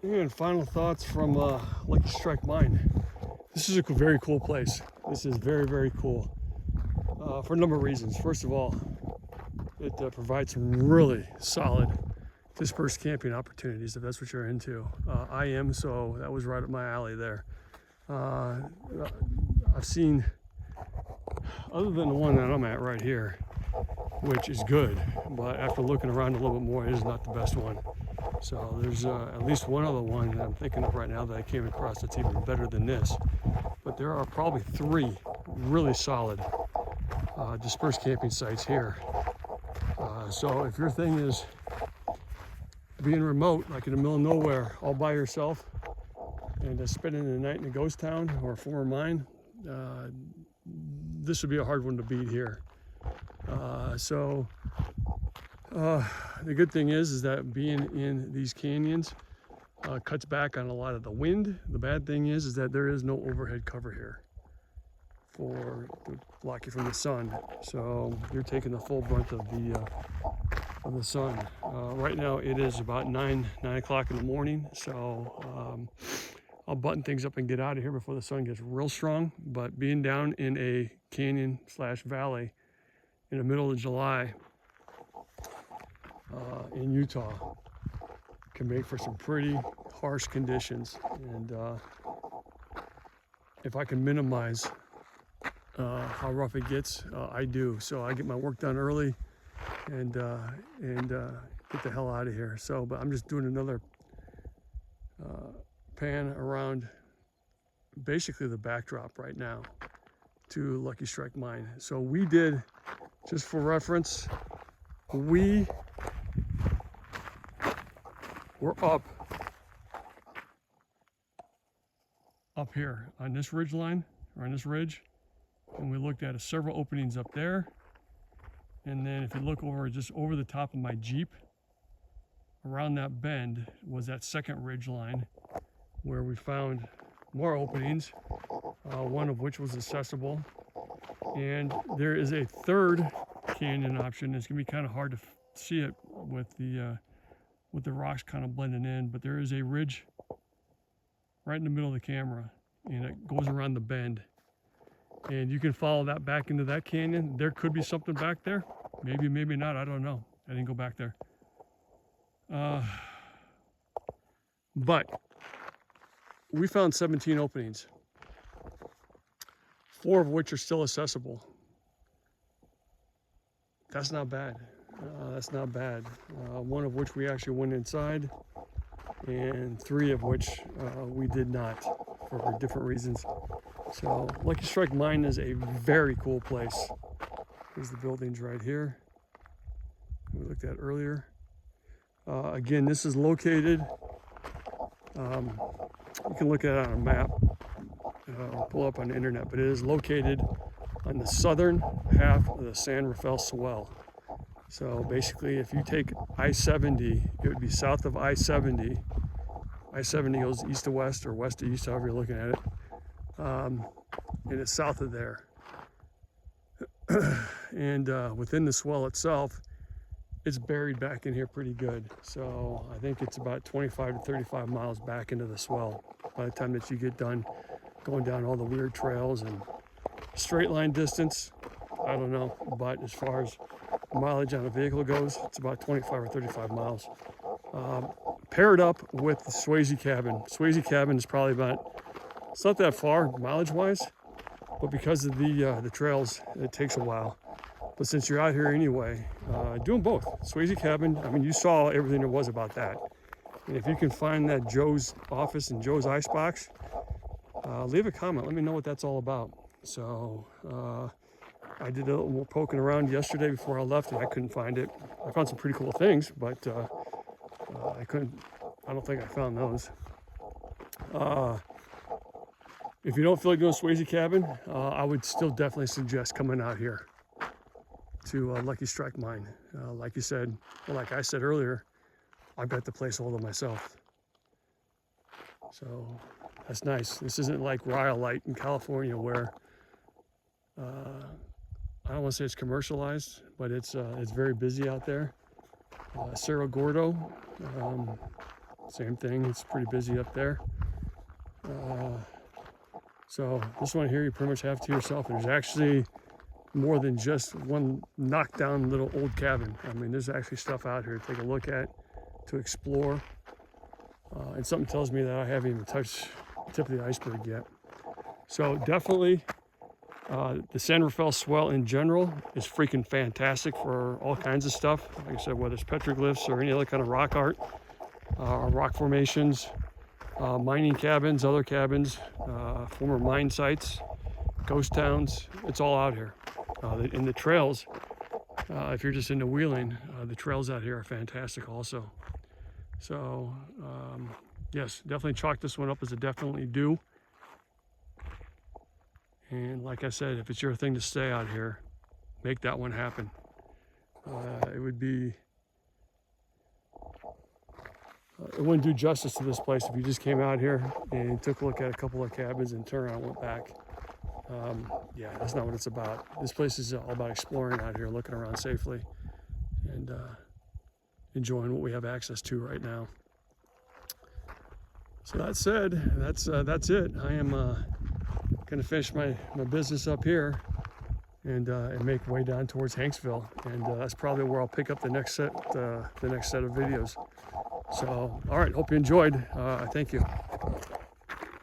And final thoughts from Lucky Strike Mine. This is a very cool place. This is very, very cool for a number of reasons. First of all, it provides some really solid dispersed camping opportunities if that's what you're into. I am, so that was right up my alley there. I've seen, other than the one that I'm at right here, which is good, but after looking around a little bit more, it is not the best one. So there's at least one other one that I'm thinking of right now that I came across that's even better than this. But there are probably 3 really solid dispersed camping sites here. So if your thing is being remote, like in the middle of nowhere, all by yourself, and spending the night in a ghost town or a former mine, this would be a hard one to beat here. The good thing is that being in these canyons cuts back on a lot of the wind. The bad thing is that there is no overhead cover here to block you from the sun. So you're taking the full brunt of the sun. Right now it is about 9 o'clock in the morning. So I'll button things up and get out of here before the sun gets real strong. But being down in a canyon / valley in the middle of July in Utah can make for some pretty harsh conditions. And if I can minimize how rough it gets, I do. So I get my work done early and get the hell out of here. So, but I'm just doing another pan around basically the backdrop right now to Lucky Strike Mine. So we did, just for reference, we were up here on this ridge line, or on this ridge, and we looked at several openings up there. And then if you look over, just over the top of my Jeep, around that bend was that second ridge line where we found more openings, one of which was accessible. And there is a third canyon option. It's gonna be kind of hard to see it with the rocks kind of blending in, but there is a ridge right in the middle of the camera, and it goes around the bend. And you can follow that back into that canyon. There could be something back there. Maybe, maybe not, I don't know. I didn't go back there. But we found 17 openings, 4 of which are still accessible. That's not bad. That's not bad. One of which we actually went inside, and 3 of which we did not for different reasons. So Lucky Strike Mine is a very cool place. There's the buildings right here we looked at earlier. Again, this is located, you can look at it on a map, or pull up on the internet, but it is located on the southern half of the San Rafael Swell. So basically, if you take I-70, it would be south of I-70. I-70 goes east to west or west to east, however you're looking at it. And it's south of there. And within the swell itself, it's buried back in here pretty good. So I think it's about 25 to 35 miles back into the swell by the time that you get done going down all the weird trails. And straight line distance, I don't know, but as far as mileage on a vehicle goes, it's about 25 or 35 miles. Paired up with the Swasey Cabin. Swasey Cabin is probably about, it's not that far mileage wise, but because of the trails, it takes a while. But since you're out here anyway, doing both. Swasey Cabin, I mean, you saw everything there was about that. And if you can find that Joe's office and Joe's Icebox, leave a comment. Let me know what that's all about. So I did a little more poking around yesterday before I left, and I couldn't find it. I found some pretty cool things, but I don't think I found those. If you don't feel like doing Swasey Cabin, I would still definitely suggest coming out here to Lucky Strike Mine. Like I said earlier, I've got the place all to myself. So that's nice. This isn't like Rhyolite in California where I don't want to say it's commercialized, but it's very busy out there. Cerro Gordo, same thing, it's pretty busy up there. So this one here you pretty much have to yourself. There's actually more than just one knockdown little old cabin. I mean, there's actually stuff out here to take a look at, to explore. And something tells me that I haven't even touched the tip of the iceberg yet. So definitely the San Rafael Swell in general is freaking fantastic for all kinds of stuff. Like I said, whether it's petroglyphs or any other kind of rock art, rock formations, mining cabins, other cabins, former mine sites, ghost towns, it's all out here. In the trails, if you're just into wheeling, the trails out here are fantastic also. So yes, definitely chalk this one up as a definitely do. And like I said, if it's your thing to stay out here, make that one happen. It would be, it wouldn't do justice to this place if you just came out here and took a look at a couple of cabins and turned around and went back. Yeah, that's not what it's about. This place is all about exploring out here, looking around safely, and enjoying what we have access to right now. So that said, that's it. I am going to finish my business up here and make way down towards Hanksville, and that's probably where I'll pick up the next set of videos. So, all right, hope you enjoyed. Thank you.